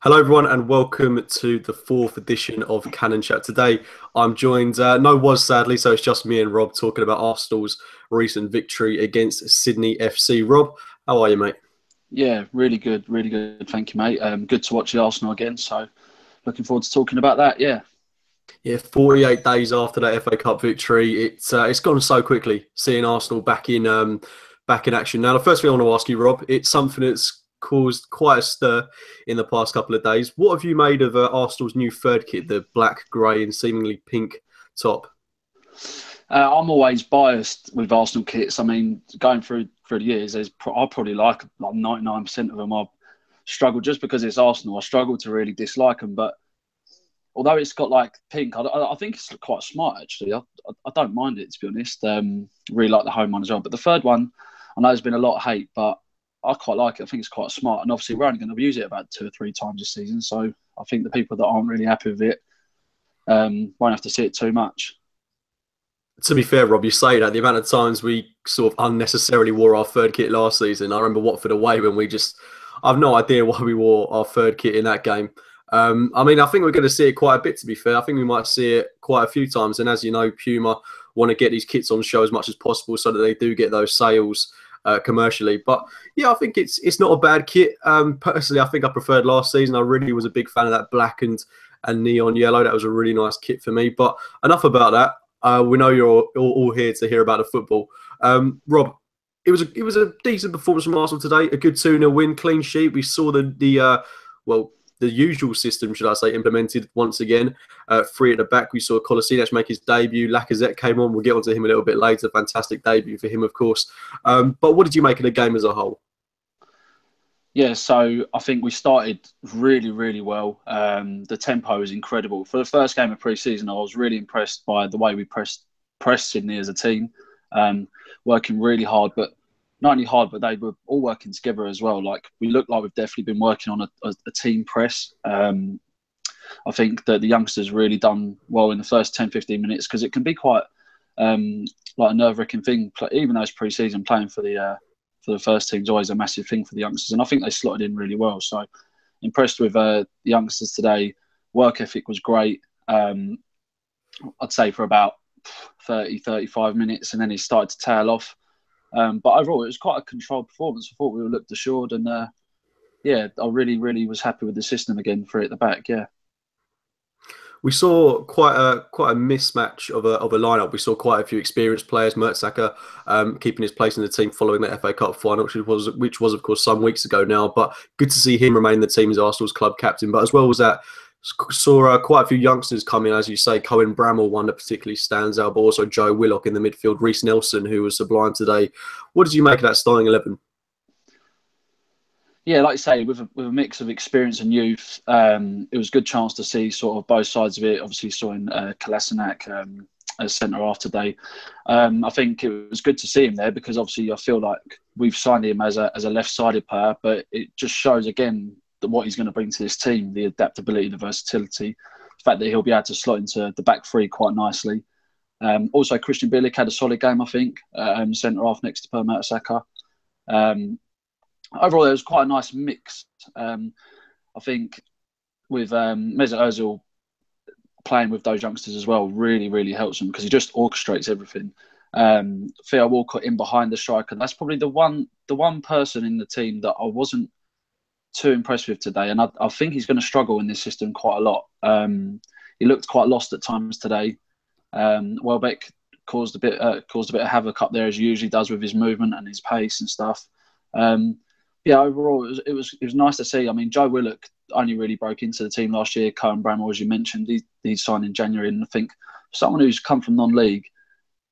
Hello, everyone, and welcome to the fourth edition of Cannon Chat. Today, I'm joined, no was sadly, so it's just me and Rob talking about Arsenal's recent victory against Sydney FC. Rob, how are you, mate? Yeah, really good, really good. Thank you, mate. Good to watch the Arsenal again. So, looking forward to talking about that. Yeah, Yeah, 48 days after that FA Cup victory, it's gone so quickly. Seeing Arsenal back in action. Now, the first thing I want to ask you, Rob, it's something that's caused quite a stir in the past couple of days. What have you made of Arsenal's new third kit, the black, grey, and seemingly pink top? I'm always biased with Arsenal kits. I mean, going through the years, I probably like 99% of them. I struggle just because it's Arsenal. I struggle to really dislike them, but although it's got like pink, I think it's quite smart actually. I don't mind it, to be honest. Really like the home one as well. But the third one, I know there's been a lot of hate, but I quite like it. I think it's quite smart. And obviously, we're only going to use it about 2 or 3 times this season. So I think the people that aren't really happy with it won't have to see it too much. To be fair, Rob, you say that the amount of times we sort of unnecessarily wore our third kit last season. I remember Watford away when I've no idea why we wore our third kit in that game. I mean, I think we're going to see it quite a bit, to be fair. I think we might see it quite a few times. And as you know, Puma want to get these kits on show as much as possible so that they do get those sales commercially. But yeah, I think it's not a bad kit. Personally, I think I preferred last season. I really was a big fan of that black and neon yellow. That was a really nice kit for me. But enough about that. We know you're all here to hear about the football. Rob, it was a decent performance from Arsenal today. A good 2-0 win, clean sheet. We saw the usual system, should I say, implemented once again. Three at the back. We saw Kolasinac make his debut. Lacazette came on. We'll get onto him a little bit later. Fantastic debut for him, of course. But what did you make of the game as a whole? Yeah, so I think we started really, really well. The tempo is incredible. For the first game of pre-season, I was really impressed by the way we pressed Sydney as a team, working really hard, but not only hard, but they were all working together as well. Like, we looked like we've definitely been working on a team press. I think that the youngsters really done well in the first 10, 15 minutes because it can be quite like a nerve-wracking thing, even though it's pre-season, playing for the first team is always a massive thing for the youngsters. And I think they slotted in really well. So impressed with the youngsters today. Work ethic was great. I'd say for about 30, 35 minutes, and then he started to tail off. But overall, it was quite a controlled performance. I thought we looked assured. And yeah, I really, really was happy with the system again for it at the back. Yeah. We saw quite a mismatch of a lineup. We saw quite a few experienced players. Mertesacker keeping his place in the team following the FA Cup final, which was of course some weeks ago now. But good to see him remain the team as Arsenal's club captain. But as well as that, saw quite a few youngsters come in, as you say. Cohen Brummel, one that particularly stands out, but also Joe Willock in the midfield. Rhys Nelson, who was sublime today. What did you make of that starting 11? Yeah, like you say, with a mix of experience and youth, it was a good chance to see sort of both sides of it. Obviously, saw in Kolasinac as centre half today. I think it was good to see him there because obviously I feel like we've signed him as a left-sided player, but it just shows again that what he's going to bring to this team, the adaptability, the versatility, the fact that he'll be able to slot into the back three quite nicely. Also, Christian Bielik had a solid game, I think, centre half next to Per Mertesacker. Overall, it was quite a nice mix. I think with Mesut Ozil playing with those youngsters as well really, really helps them because he just orchestrates everything. Theo Walcott in behind the striker. That's probably the one person in the team that I wasn't too impressed with today, and I think he's going to struggle in this system quite a lot. He looked quite lost at times today. Welbeck caused a bit of havoc up there as he usually does with his movement and his pace and stuff. Yeah, overall, it was nice to see. I mean, Joe Willock only really broke into the team last year. Cohen Brummel, as you mentioned, he signed in January. And I think for someone who's come from non-league,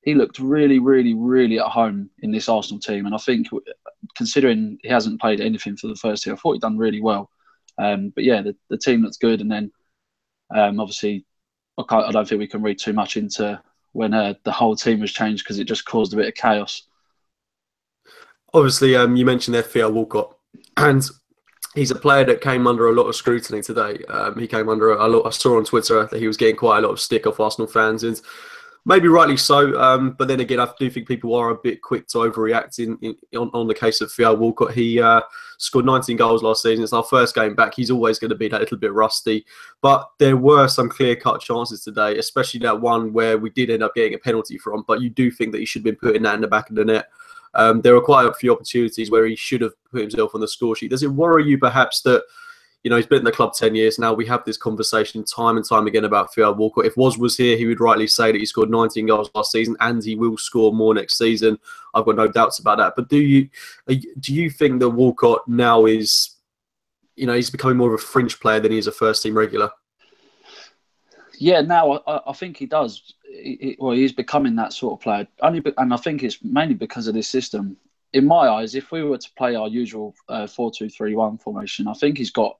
he looked really, really, really at home in this Arsenal team. And I think, considering he hasn't played anything for the first year, I thought he'd done really well. But yeah, the team looks good. And then, obviously, I don't think we can read too much into when the whole team was changed because it just caused a bit of chaos. Obviously, you mentioned there Theo Walcott, and he's a player that came under a lot of scrutiny today. He came under a lot. I saw on Twitter that he was getting quite a lot of stick off Arsenal fans, and Maybe rightly so, but then again, I do think people are a bit quick to overreact on the case of Theo Walcott. He scored 19 goals last season. It's our first game back. He's always going to be that little bit rusty. But there were some clear-cut chances today, especially that one where we did end up getting a penalty from. But you do think that he should have been putting that in the back of the net. There were quite a few opportunities where he should have put himself on the score sheet. Does it worry you perhaps that, you know, he's been in the club 10 years now. We have this conversation time and time again about Theo Walcott. If Woz was here, he would rightly say that he scored 19 goals last season and he will score more next season. I've got no doubts about that. But do you think that Walcott now is, you know, he's becoming more of a fringe player than he is a first-team regular? Yeah, now I think he does. He's becoming that sort of player. And I think it's mainly because of this system. In my eyes, if we were to play our usual 4-2-3-1 formation, I think he's got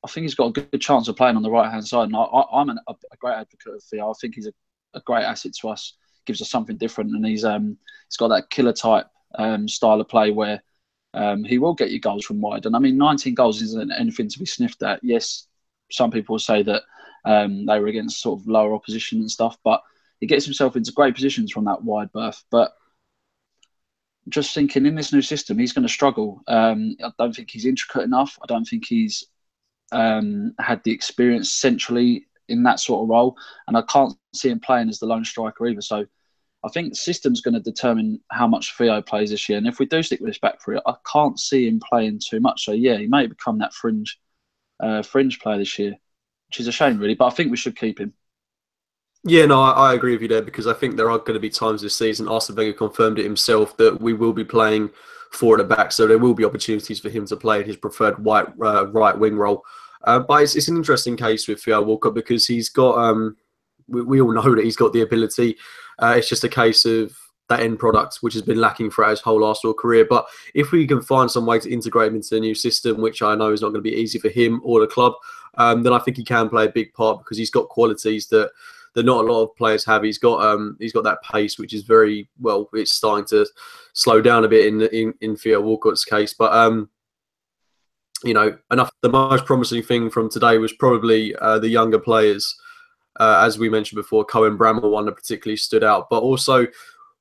a good chance of playing on the right-hand side. And I'm a great advocate of Theo. I think he's a great asset to us. Gives us something different. And he's got that killer type style of play where he will get you goals from wide. And I mean, 19 goals isn't anything to be sniffed at. Yes, some people will say that they were against sort of lower opposition and stuff, but he gets himself into great positions from that wide berth. But just thinking in this new system, he's going to struggle. I don't think he's intricate enough. I don't think he's had the experience centrally in that sort of role, and I can't see him playing as the lone striker either. So I think the system's going to determine how much Theo plays this year. And if we do stick with this back three, I can't see him playing too much. So yeah, he may become that fringe player this year, which is a shame really. But I think we should keep him. Yeah, no, I agree with you there, because I think there are going to be times this season, Arsene Wenger confirmed it himself, that we will be playing four at the back. So there will be opportunities for him to play his preferred right wing role. But it's an interesting case with Theo Walcott, because he's got, we all know that he's got the ability. It's just a case of that end product, which has been lacking throughout his whole Arsenal career. But if we can find some way to integrate him into the new system, which I know is not going to be easy for him or the club, then I think he can play a big part, because he's got qualities that not a lot of players have. He's got that pace, which is very well. It's starting to slow down a bit in Theo Walcott's case, but you know, the most promising thing from today was probably the younger players, as we mentioned before. Brummel, one that particularly stood out, but also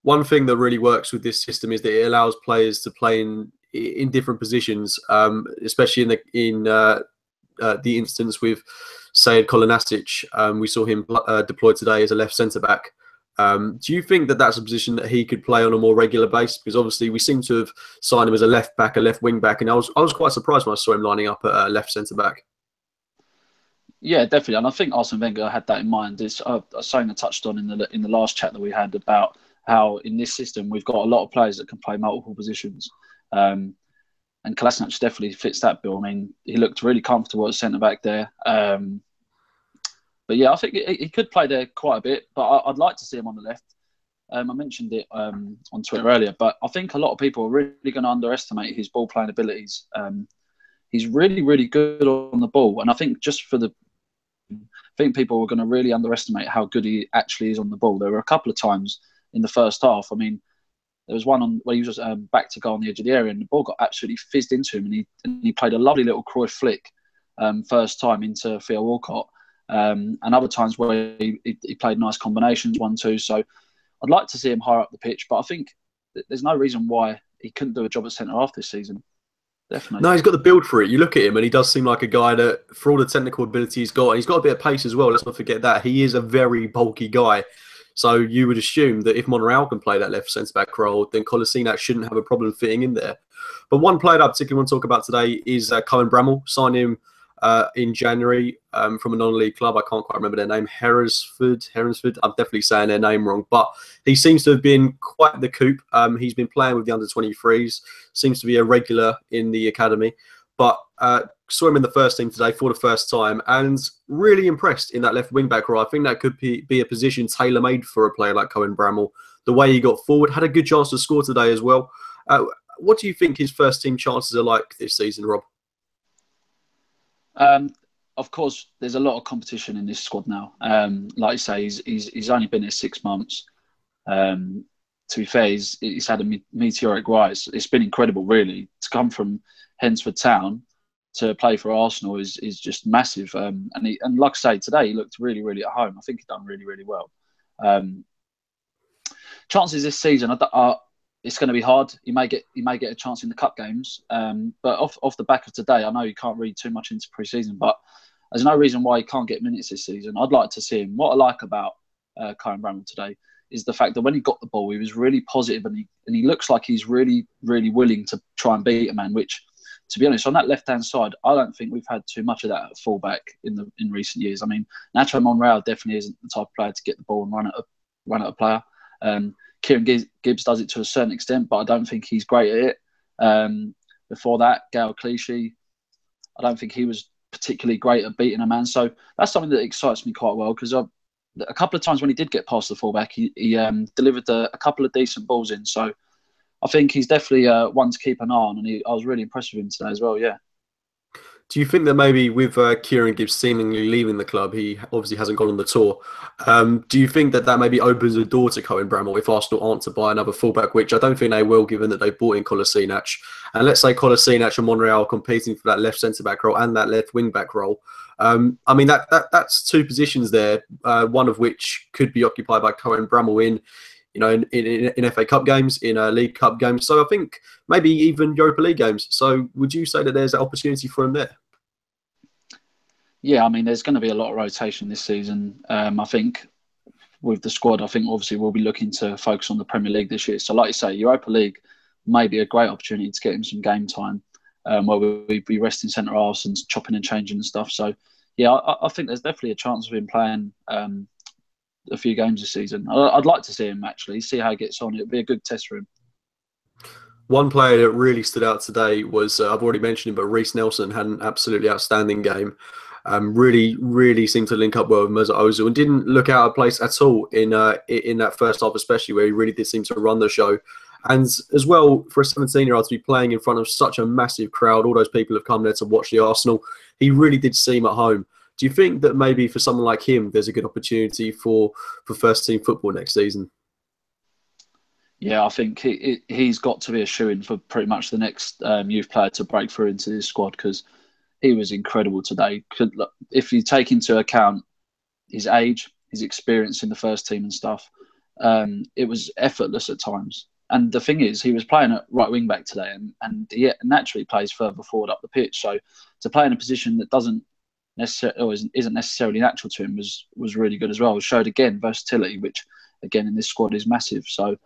one thing that really works with this system is that it allows players to play in different positions, especially in the instance with Sead Kolasinac. We saw him deployed today as a left centre back. Do you think that that's a position that he could play on a more regular basis? Because obviously we seem to have signed him as a left back, a left wing back, and I was quite surprised when I saw him lining up at left centre back. Yeah, definitely, and I think Arsene Wenger had that in mind. It's something I touched on in the last chat that we had about how in this system we've got a lot of players that can play multiple positions. And Kolasinac definitely fits that bill. I mean, he looked really comfortable at centre back there. But yeah, I think he could play there quite a bit. But I'd like to see him on the left. I mentioned it on Twitter earlier, but I think a lot of people are really going to underestimate his ball playing abilities. He's really, really good on the ball, and I think people are going to really underestimate how good he actually is on the ball. There were a couple of times in the first half. I mean, there was one where he was back to go on the edge of the area, and the ball got absolutely fizzed into him, and he played a lovely little Cruyff flick first time into Theo Walcott, and other times where he played nice combinations, 1-2. So I'd like to see him higher up the pitch, but I think there's no reason why he couldn't do a job at centre half this season. Definitely. No, he's got the build for it. You look at him and he does seem like a guy that, for all the technical ability he's got, and he's got a bit of pace as well. Let's not forget that. He is a very bulky guy. So you would assume that if Monreal can play that left centre-back role, then Kolasinac shouldn't have a problem fitting in there. But one player that I particularly want to talk about today is Brummel. Signed him in January from a non-league club. I can't quite remember their name. Herresford. I'm definitely saying their name wrong. But he seems to have been quite the coup. He's been playing with the under-23s. Seems to be a regular in the academy. But saw him in the first team today for the first time and really impressed in that left wing-back role. I think that could be a position tailor-made for a player like Brummel. The way he got forward, had a good chance to score today as well. What do you think his first-team chances are like this season, Rob? Of course, there's a lot of competition in this squad now. Like you say, he's only been here 6 months. To be fair, he's had a meteoric rise. It's been incredible, really. To come from Hensford Town to play for Arsenal is just massive. And like I say, today he looked really, really at home. I think he's done really, really well. Um, Chances this season, it's going to be hard. He may get a chance in the cup games, but off the back of today, I know you can't read too much into pre-season, but there's no reason why he can't get minutes this season. I'd like to see him. What I like about Karen Brummel today is the fact that when he got the ball, he was really positive, and he looks like he's really, really willing to try and beat a man. Which, to be honest, on that left-hand side, I don't think we've had too much of that at fullback in recent years. I mean, Nacho Monreal definitely isn't the type of player to get the ball and run at a player. Kieran Gibbs does it to a certain extent, but I don't think he's great at it. Before that, Gael Clichy, I don't think he was particularly great at beating a man. So that's something that excites me quite well, because a couple of times when he did get past the fullback, he delivered a couple of decent balls in. So I think he's definitely one to keep an eye on, and I was really impressed with him today as well, yeah. Do you think that maybe with Kieran Gibbs seemingly leaving the club, he obviously hasn't gone on the tour, do you think that maybe opens a door to Cohen Bramall if Arsenal aren't to buy another fullback, which I don't think they will, given that they bought in Kolasinac? And let's say Kolasinac and Monreal are competing for that left centre-back role and that left wing-back role. I mean, that's two positions there, one of which could be occupied by Cohen Bramall in FA Cup games, in League Cup games. So I think maybe even Europa League games. So would you say that there's an opportunity for him there? Yeah, I mean, there's going to be a lot of rotation this season. I think with the squad, I think obviously we'll be looking to focus on the Premier League this year. So like you say, Europa League may be a great opportunity to get him some game time, where we'll be resting centre halves and chopping and changing and stuff. So yeah, I think there's definitely a chance of him playing a few games this season. I'd like to see him actually, see how he gets on. It'd be a good test for him. One player that really stood out today was, I've already mentioned him, but Rhys Nelson had an absolutely outstanding game. Really, really seemed to link up well with Mesut Ozil and didn't look out of place at all in that first half, especially where he really did seem to run the show. And as well, for a 17-year-old to be playing in front of such a massive crowd, all those people have come there to watch the Arsenal, he really did seem at home. Do you think that maybe for someone like him, there's a good opportunity for first-team football next season? Yeah, I think he's got to be a shoo-in for pretty much the next youth player to break through into this squad, because he was incredible today. If you take into account his age, his experience in the first team and stuff, it was effortless at times. And the thing is, he was playing at right wing back today, and he naturally plays further forward up the pitch. So to play in a position that isn't necessarily natural to him was really good as well. It showed again versatility, which again in this squad is massive. So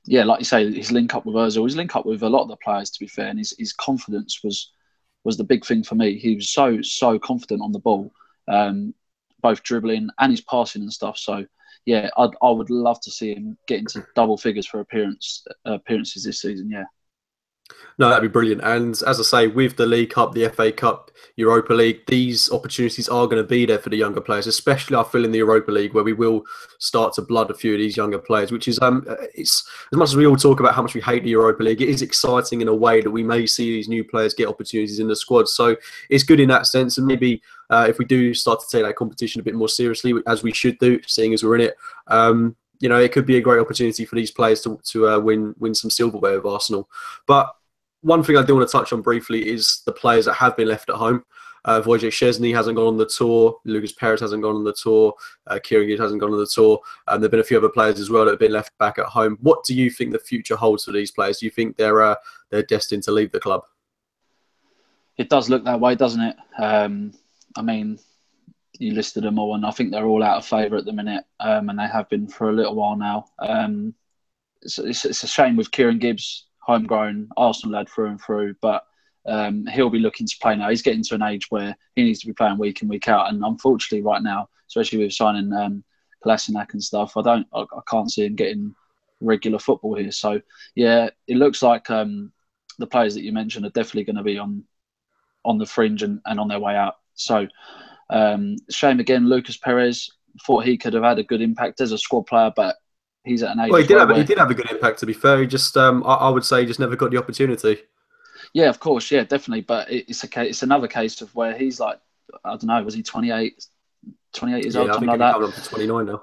yeah, like you say, his link up with Ozil, his link up with a lot of the players, to be fair, and his confidence was the big thing for me. He was so confident on the ball, both dribbling and his passing and stuff. So yeah, I would love to see him get into double figures for appearances this season. Yeah. No, that'd be brilliant. And as I say, with the League Cup, the FA Cup, Europa League, these opportunities are going to be there for the younger players, especially I feel in the Europa League, where we will start to blood a few of these younger players, which is, it's as much as we all talk about how much we hate the Europa League, it is exciting in a way that we may see these new players get opportunities in the squad. So it's good in that sense. And maybe if we do start to take that competition a bit more seriously, as we should do, seeing as we're in it, it could be a great opportunity for these players to win some silverware with Arsenal. But one thing I do want to touch on briefly is the players that have been left at home. Wojciech Szczesny hasn't gone on the tour. Lucas Perez hasn't gone on the tour. Kieran Gibbs hasn't gone on the tour. There have been a few other players as well that have been left back at home. What do you think the future holds for these players? Do you think they're destined to leave the club? It does look that way, doesn't it? I mean, you listed them all, and I think they're all out of favour at the minute, and they have been for a little while now. It's a shame with Kieran Gibbs, homegrown Arsenal lad through and through, but he'll be looking to play now. He's getting to an age where he needs to be playing week in, week out, and unfortunately right now, especially with signing Kolasinac and stuff, I can't see him getting regular football here. So yeah, it looks like the players that you mentioned are definitely going to be on the fringe and on their way out. So shame again, Lucas Perez. Thought he could have had a good impact as a squad player, but he's at an age. Well, he did have a good impact, to be fair. He just, I would say, he just never got the opportunity. Yeah, of course, yeah, definitely. But it's another case of where he's like, I don't know, was he 28 years old, something like that? Coming up to 29 now.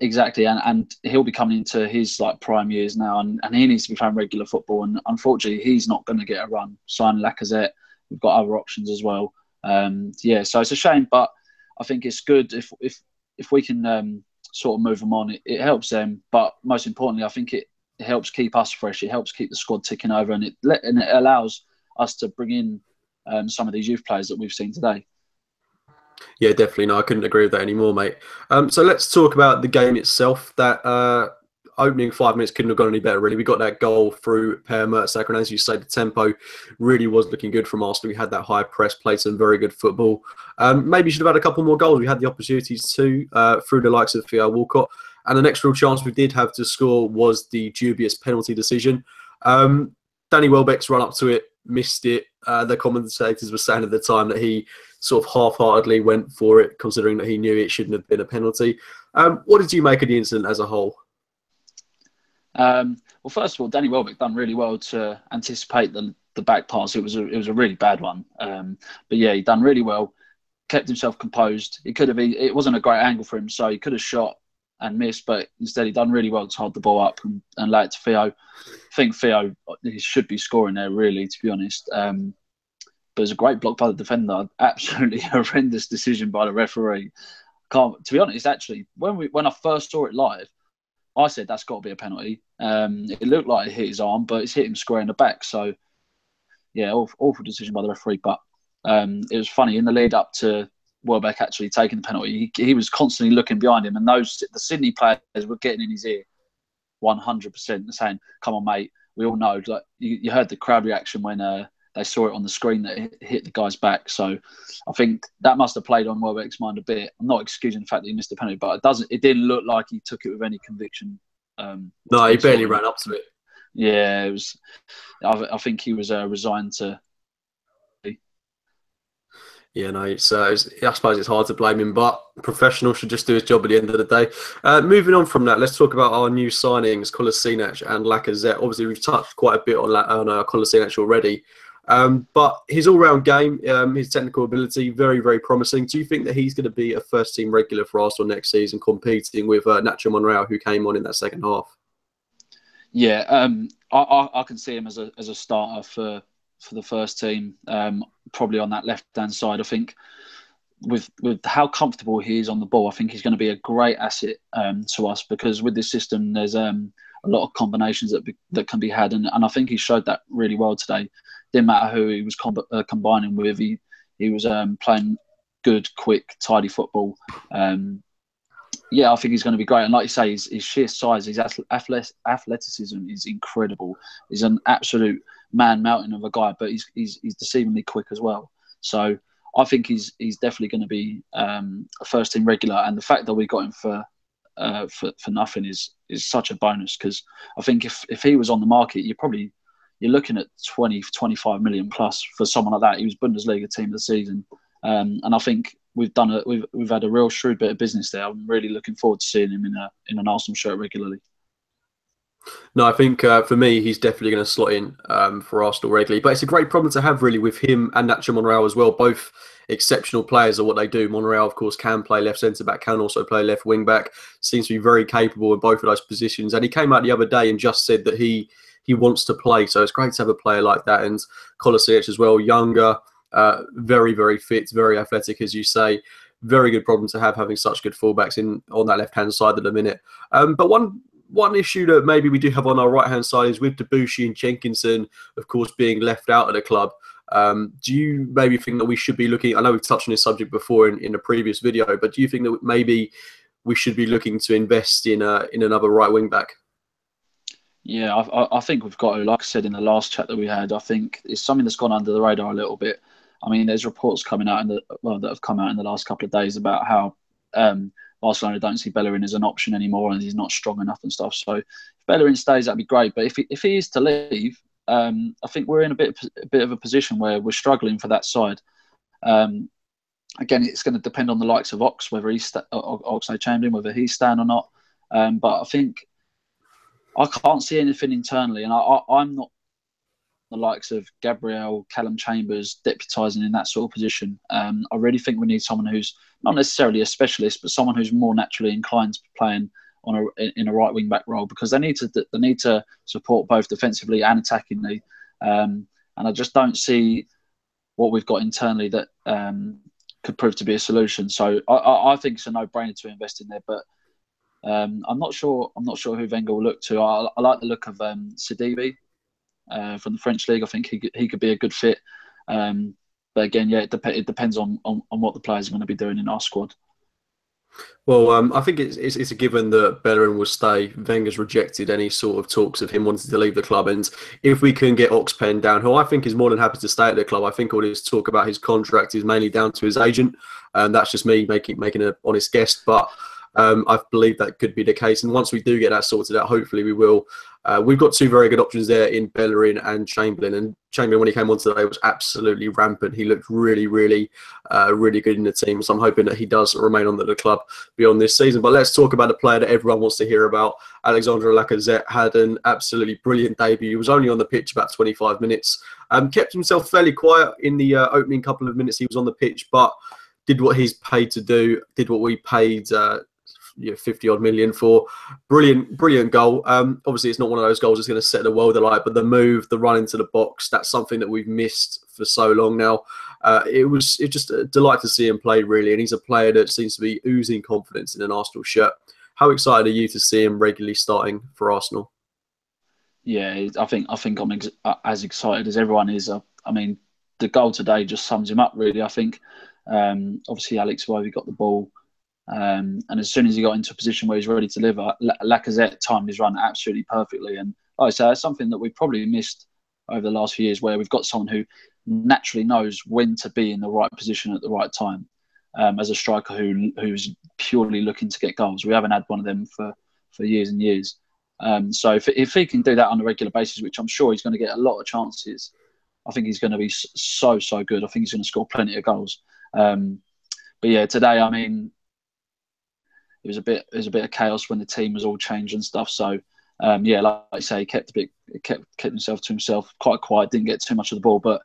Exactly, and he'll be coming into his like prime years now, and he needs to be playing regular football. And unfortunately, he's not going to get a run. Signing Lacazette, we've got other options as well. Yeah, so it's a shame, but I think it's good if if we can sort of move them on, it helps them. But most importantly, I think it helps keep us fresh. It helps keep the squad ticking over, and it allows us to bring in some of these youth players that we've seen today. Yeah, definitely. No, I couldn't agree with that anymore, mate. So let's talk about the game itself. That opening 5 minutes couldn't have gone any better, really. We got that goal through Per Mertesacker, and as you say, the tempo really was looking good from Arsenal. We had that high press, played some very good football. Maybe should have had a couple more goals. We had the opportunities too through the likes of Theo Walcott. And the next real chance we did have to score was the dubious penalty decision. Danny Welbeck's run up to it, missed it. The commentators were saying at the time that he sort of half-heartedly went for it, considering that he knew it shouldn't have been a penalty. What did you make of the incident as a whole? Well, first of all, Danny Welbeck done really well to anticipate the back pass. It was a really bad one, but yeah, he done really well. Kept himself composed. It wasn't a great angle for him, so he could have shot and missed, but instead he done really well to hold the ball up and lay it to Theo. I think Theo, he should be scoring there, really, to be honest. But it was a great block by the defender. Absolutely horrendous decision by the referee. To be honest, actually, when I first saw it live, I said that's got to be a penalty. It looked like it hit his arm, but it's hit him square in the back. So, yeah, awful decision by the referee. But it was funny, in the lead up to Welbeck actually taking the penalty, he was constantly looking behind him, and the Sydney players were getting in his ear 100%, saying, "Come on, mate, we all know." Like, you heard the crowd reaction when they saw it on the screen that it hit the guy's back. So I think that must have played on Welbeck's mind a bit. I'm not excusing the fact that he missed the penalty, but it didn't look like he took it with any conviction. No, he barely ran up to it. Yeah, it was. I think he was resigned to. Yeah, no, I suppose it's hard to blame him, but professional should just do his job at the end of the day. Moving on from that, let's talk about our new signings, Kolasinac and Lacazette. Obviously, we've touched quite a bit on Kolasinac already, but his all-round game, his technical ability, very, very promising. Do you think that he's going to be a first-team regular for Arsenal next season, competing with Nacho Monreal, who came on in that second half? Yeah, I can see him as a starter for the first team, probably on that left-hand side. I think with how comfortable he is on the ball, I think he's going to be a great asset to us, because with this system, there's a lot of combinations that can be had, and I think he showed that really well today. Didn't matter who he was combining with, he was playing good, quick, tidy football. Yeah, I think he's going to be great. And like you say, his sheer size, his athleticism is incredible. He's an absolute man-mountain of a guy, but he's deceivingly quick as well. So I think he's definitely going to be a first-team regular. And the fact that we got him for nothing is such a bonus, because I think if he was on the market, you're looking at 20-25 million plus for someone like that. He was Bundesliga team of the season, and I think we've had a real shrewd bit of business there. I'm really looking forward to seeing him in an Arsenal shirt regularly. No, I think for me, he's definitely going to slot in for Arsenal regularly. But it's a great problem to have, really, with him and Nacho Monreal as well. Both exceptional players at what they do. Monreal, of course, can play left centre-back, can also play left wing-back. Seems to be very capable in both of those positions. And he came out the other day and just said that he wants to play. So it's great to have a player like that. And Kolasinac as well, younger, very, very fit, very athletic, as you say. Very good problem to have, having such good fullbacks on that left-hand side at the minute. But one issue that maybe we do have on our right-hand side is with Debussy and Jenkinson, of course, being left out of the club. Do you maybe think that we should be looking, I know we've touched on this subject before in a previous video, but do you think that maybe we should be looking to invest in another right wing-back? Yeah, I think we've got to, like I said in the last chat that we had, I think it's something that's gone under the radar a little bit. I mean, there's reports coming out that have come out in the last couple of days about how Barcelona don't see Bellerin as an option anymore, and he's not strong enough and stuff. So if Bellerin stays, that'd be great. But if he is to leave, I think we're in a bit of a position where we're struggling for that side. Again, it's going to depend on the likes of whether he's Oxlade-Chamberlain, whether he's staying or not. But I think I can't see anything internally, and I'm not the likes of Gabriel, Callum Chambers deputising in that sort of position. I really think we need someone who's not necessarily a specialist, but someone who's more naturally inclined to playing in a right wing back role, because they need to support both defensively and attackingly. And I just don't see what we've got internally that could prove to be a solution. So I think it's a no-brainer to invest in there. But I'm not sure who Wenger will look to. I like the look of Sidibe from the French league. I think he could be a good fit. But again, yeah, it depends on what the players are going to be doing in our squad. Well, I think it's a given that Bellerin will stay. Wenger's rejected any sort of talks of him wanting to leave the club, and if we can get Oxpen down, who I think is more than happy to stay at the club, I think all this talk about his contract is mainly down to his agent, and that's just me making an honest guess, but I believe that could be the case. And once we do get that sorted out, hopefully we will. We've got two very good options there in Bellerin and Chamberlain. And Chamberlain, when he came on today, was absolutely rampant. He looked really, really, really good in the team. So I'm hoping that he does remain on the club beyond this season. But let's talk about a player that everyone wants to hear about. Alexandre Lacazette had an absolutely brilliant debut. He was only on the pitch about 25 minutes. Kept himself fairly quiet in the opening couple of minutes he was on the pitch, but did what he's paid to do, did what we paid 50-odd million for. Brilliant goal. Obviously, it's not one of those goals that's going to set the world alight, but the move, the run into the box, that's something that we've missed for so long now. It just a delight to see him play, really, and he's a player that seems to be oozing confidence in an Arsenal shirt. How excited are you to see him regularly starting for Arsenal? Yeah, I think I'm as excited as everyone is. I mean, the goal today just sums him up, really. I think obviously Alex Iwobi got the ball. And as soon as he got into a position where he's ready to deliver, Lacazette timed his run absolutely perfectly. And like I say, it's something that we've probably missed over the last few years, where we've got someone who naturally knows when to be in the right position at the right time. As a striker who's purely looking to get goals, we haven't had one of them for years and years. So if he can do that on a regular basis, which I'm sure he's going to get a lot of chances, I think he's going to be so good. I think he's going to score plenty of goals. But yeah, today, I mean, it was a bit of chaos when the team was all changed and stuff. So yeah, like I say, he kept himself to himself, quite quiet, didn't get too much of the ball. But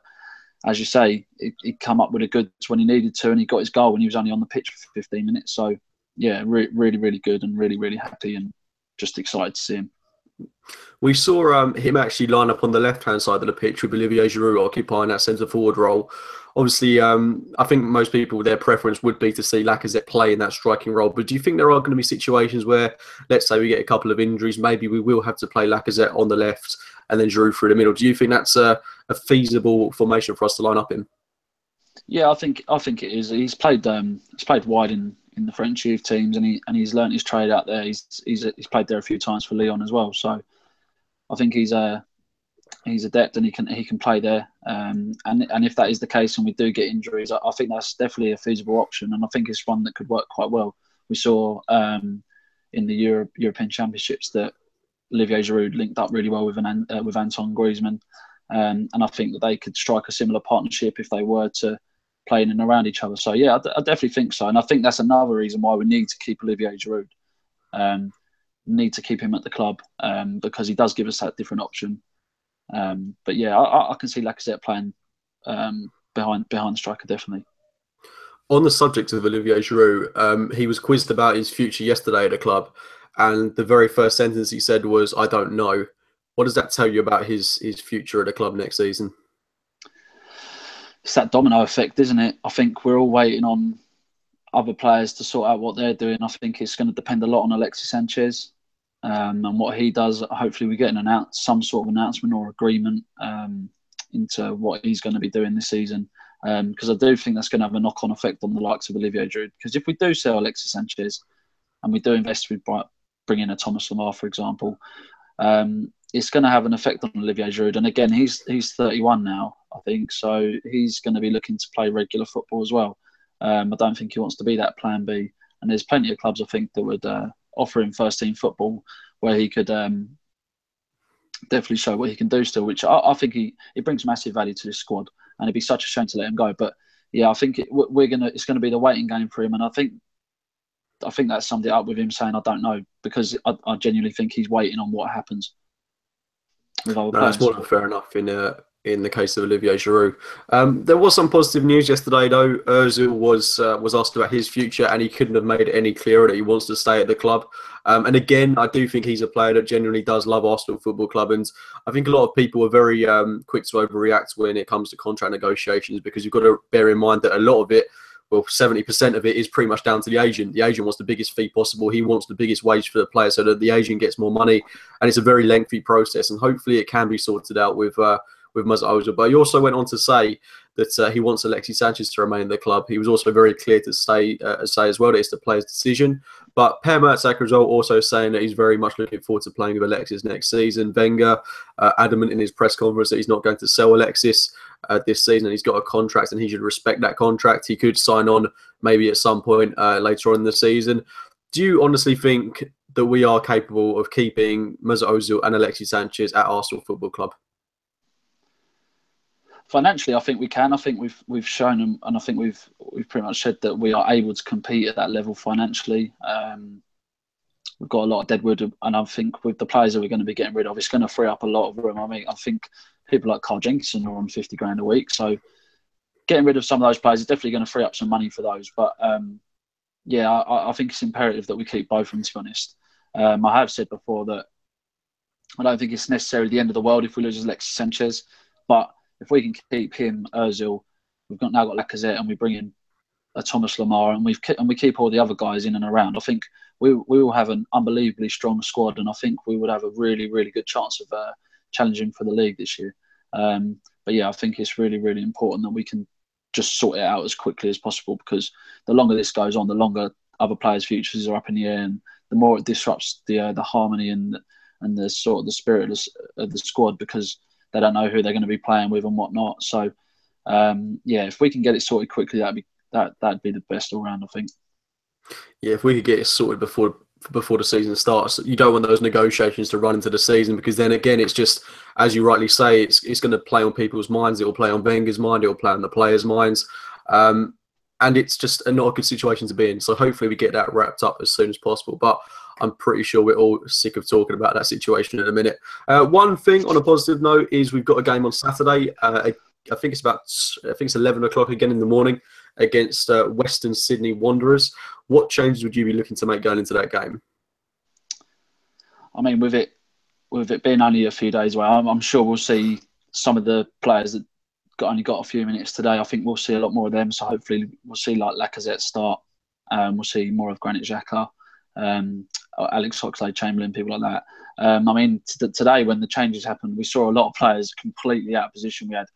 as you say, he come up with the goods when he needed to, and he got his goal when he was only on the pitch for 15 minutes. So yeah, really good, and really happy, and just excited to see him. We saw him actually line up on the left-hand side of the pitch with Olivier Giroud occupying that centre-forward role. Obviously, I think most people, their preference would be to see Lacazette play in that striking role. But do you think there are going to be situations where, let's say we get a couple of injuries, maybe we will have to play Lacazette on the left and then Giroud through the middle? Do you think that's a feasible formation for us to line up in? Yeah, I think it is. He's played wide in the French youth teams, and he's learnt his trade out there. He's played there a few times for Lyon as well. So I think he's adept, and he can play there. And if that is the case, and we do get injuries, I think that's definitely a feasible option, and I think it's one that could work quite well. We saw in the European Championships that Olivier Giroud linked up really well with Antoine Griezmann, and I think that they could strike a similar partnership if they were to play in and around each other. So yeah, I definitely think so, and I think that's another reason why we need to keep Olivier Giroud. Need to keep him at the club because he does give us that different option. But yeah, I can see Lacazette playing behind the striker, definitely. On the subject of Olivier Giroud, he was quizzed about his future yesterday at the club, and the very first sentence he said was, "I don't know." What does that tell you about his future at the club next season? It's that domino effect, isn't it? I think we're all waiting on other players to sort out what they're doing. I think it's going to depend a lot on Alexis Sanchez and what he does. Hopefully we get some sort of announcement or agreement into what he's going to be doing this season. Because I do think that's going to have a knock-on effect on the likes of Olivier Giroud. Because if we do sell Alexis Sanchez and we do invest with bringing a Thomas Lemar, for example, it's going to have an effect on Olivier Giroud. And again, he's 31 now, I think, so he's going to be looking to play regular football as well. I don't think he wants to be that plan B. And there's plenty of clubs, I think, that would offer him first-team football where he could definitely show what he can do still, which I think it brings massive value to this squad. And it'd be such a shame to let him go. But yeah, I think it's going to be the waiting game for him. And I think that summed it up with him saying, "I don't know," because I genuinely think he's waiting on what happens with other players. That's more than fair enough in the case of Olivier Giroud. There was some positive news yesterday, though. Ozil was asked about his future, and he couldn't have made it any clearer that he wants to stay at the club. And again, I do think he's a player that genuinely does love Arsenal Football Club, and I think a lot of people are very quick to overreact when it comes to contract negotiations, because you've got to bear in mind that a lot of it well, 70% of it is pretty much down to the agent. The agent wants the biggest fee possible. He wants the biggest wage for the player so that the agent gets more money. And it's a very lengthy process. And hopefully it can be sorted out with Mesut Ozil. But he also went on to say that he wants Alexis Sanchez to remain in the club. He was also very clear to say as well that it's the player's decision. But Per Mertesacker as well also saying that he's very much looking forward to playing with Alexis next season. Wenger adamant in his press conference that he's not going to sell Alexis this season, and he's got a contract and he should respect that contract. He could sign on maybe at some point later on in the season. Do you honestly think that we are capable of keeping Mesut Ozil and Alexis Sanchez at Arsenal Football Club? Financially, I think we can. I think we've shown them, and I think we've pretty much said that we are able to compete at that level financially. We've got a lot of deadwood, and I think with the players that we're going to be getting rid of, it's going to free up a lot of room. I mean, I think people like Carl Jenkinson are on 50 grand a week, so getting rid of some of those players is definitely going to free up some money for those. But yeah, I think it's imperative that we keep both of them, to be honest. I have said before that I don't think it's necessarily the end of the world if we lose Alexis Sanchez, but if we can keep him, Ozil, we've now got Lacazette, and we bring in a Thomas Lemar, and we keep all the other guys in and around, I think we will have an unbelievably strong squad, and I think we would have a really, really good chance of challenging for the league this year. But yeah, I think it's really, really important that we can just sort it out as quickly as possible, because the longer this goes on, the longer other players' futures are up in the air, and the more it disrupts the harmony and the sort of the spirit of the squad, because they don't know who they're going to be playing with and whatnot. So, yeah, if we can get it sorted quickly, that'd be the best all round, I think. Yeah, if we could get it sorted before the season starts, you don't want those negotiations to run into the season, because then again, it's just, as you rightly say, it's going to play on people's minds. It will play on Wenger's mind. It will play on the players' minds. And it's just not a good situation to be in. So hopefully we get that wrapped up as soon as possible. But I'm pretty sure we're all sick of talking about that situation in a minute. One thing on a positive note is we've got a game on Saturday. I think it's 11 o'clock again in the morning against Western Sydney Wanderers. What changes would you be looking to make going into that game? I mean, with it being only a few days away, I'm sure we'll see some of the players that only got a few minutes today. I think we'll see a lot more of them. So hopefully we'll see like Lacazette start. We'll see more of Granit Xhaka, Alex Oxlade-Chamberlain, people like that. I mean, today when the changes happened, we saw a lot of players completely out of position. We had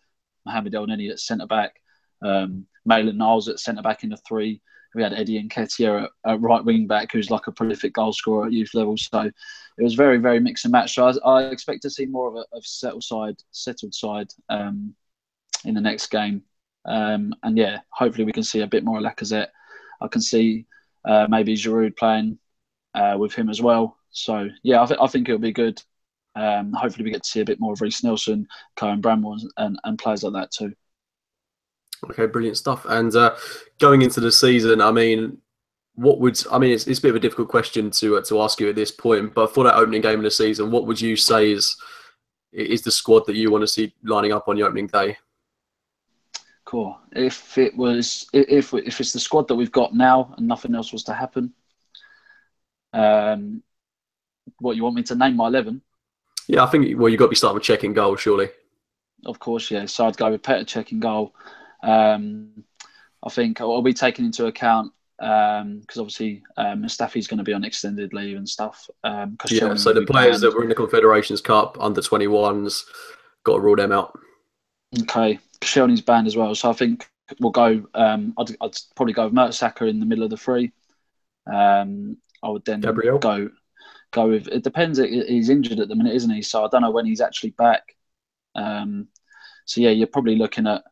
Mohamed El Neni at centre-back, Maitland-Niles at centre-back in the three. We had Eddie Nketiah at right wing-back, who's like a prolific goal scorer at youth level. So it was very, very mix and match. So I expect to see more of a settled side in the next game. And yeah, hopefully we can see a bit more of Lacazette. I can see maybe Giroud playing with him as well. So yeah, I think it'll be good. Hopefully we get to see a bit more of Rhys Nelson, Cohen Brummel, and players like that too. Okay, brilliant stuff. And going into the season, I mean, it's a bit of a difficult question to ask you at this point, but for that opening game of the season, what would you say is the squad that you want to see lining up on the opening day? Cool. If it's the squad that we've got now and nothing else was to happen, what, you want me to name my 11? Yeah, I think you've got to be starting with Cech in goal, surely. Of course, yeah. So I'd go with Petr Cech in goal. I think I'll be taking into account because obviously Mustafi's going to be on extended leave and stuff. Yeah, so the players that were in the Confederations Cup, under 21s, got to rule them out. Okay, Koscielny's banned as well. So I think we'll go. I'd probably go with Mertesacker in the middle of the three. I would then Gabriel? go with. It depends. He's injured at the minute, isn't he? So I don't know when he's actually back. So yeah, you're probably looking at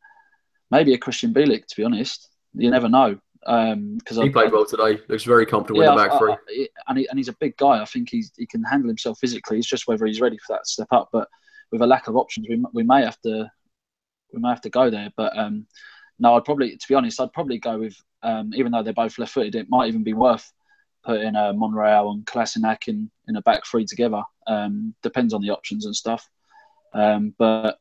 maybe a Christian Bielik, to be honest. You never know. Because he played well today. Looks very comfortable in the back three. And he's a big guy. I think he can handle himself physically. It's just whether he's ready for that step up. But with a lack of options, we may have to go there. But no, to be honest, I'd probably go with, even though they're both left-footed, it might even be worth putting Monreal and Kolasinac in a back three together. Depends on the options and stuff. But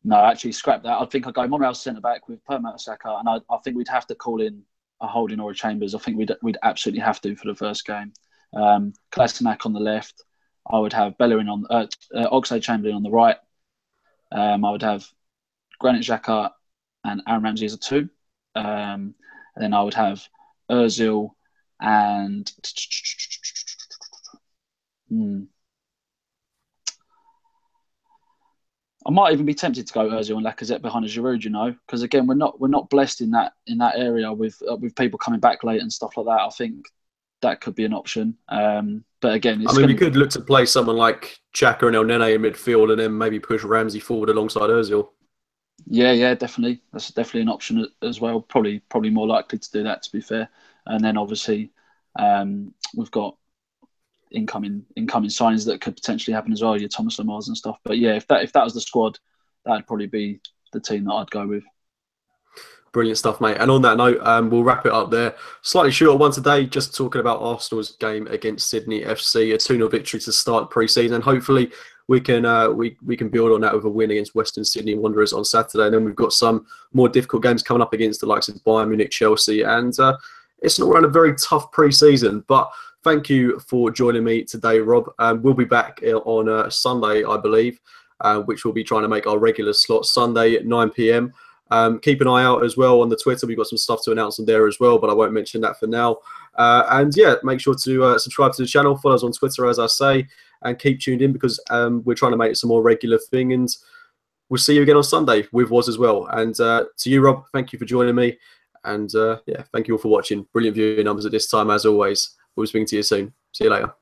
no, actually, scrap that. I think I'd go Monreal centre-back with Per Mertesacker, and I think we'd have to call in a Holding or a Chambers. I think we'd absolutely have to for the first game. Kolasinac on the left. I would have Bellerin on Oxlade-Chamberlain on the right. I would have Granit Xhaka and Aaron Ramsey as a 2. And then I would have Ozil and I might even be tempted to go Ozil and Lacazette behind a Giroud, you know, because again we're not blessed in that area with people coming back late and stuff like that. I think that could be an option. But again, we could look to play someone like Xhaka and El Nene in midfield, and then maybe push Ramsey forward alongside Ozil. Yeah, definitely. That's definitely an option as well. Probably more likely to do that, to be fair. And then obviously we've got incoming signings that could potentially happen as well. Your Thomas Lemars and stuff. But yeah, if that was the squad, that'd probably be the team that I'd go with. Brilliant stuff, mate. And on that note, we'll wrap it up there. Slightly shorter one today, just talking about Arsenal's game against Sydney FC, a 2-0 victory to start pre-season. Hopefully, we can build on that with a win against Western Sydney Wanderers on Saturday. And then we've got some more difficult games coming up against the likes of Bayern Munich, Chelsea, and it's not around a very tough pre-season. But thank you for joining me today, Rob. We'll be back on Sunday, I believe, which we'll be trying to make our regular slot Sunday at 9 p.m. Keep an eye out as well on the Twitter. We've got some stuff to announce on there as well, but I won't mention that for now. And yeah, make sure to subscribe to the channel, follow us on Twitter, as I say, and keep tuned in because we're trying to make it some more regular thing. And we'll see you again on Sunday with Woz as well. And to you, Rob, thank you for joining me. And yeah, thank you all for watching. Brilliant viewing numbers at this time, as always. We'll be speaking to you soon. See you later.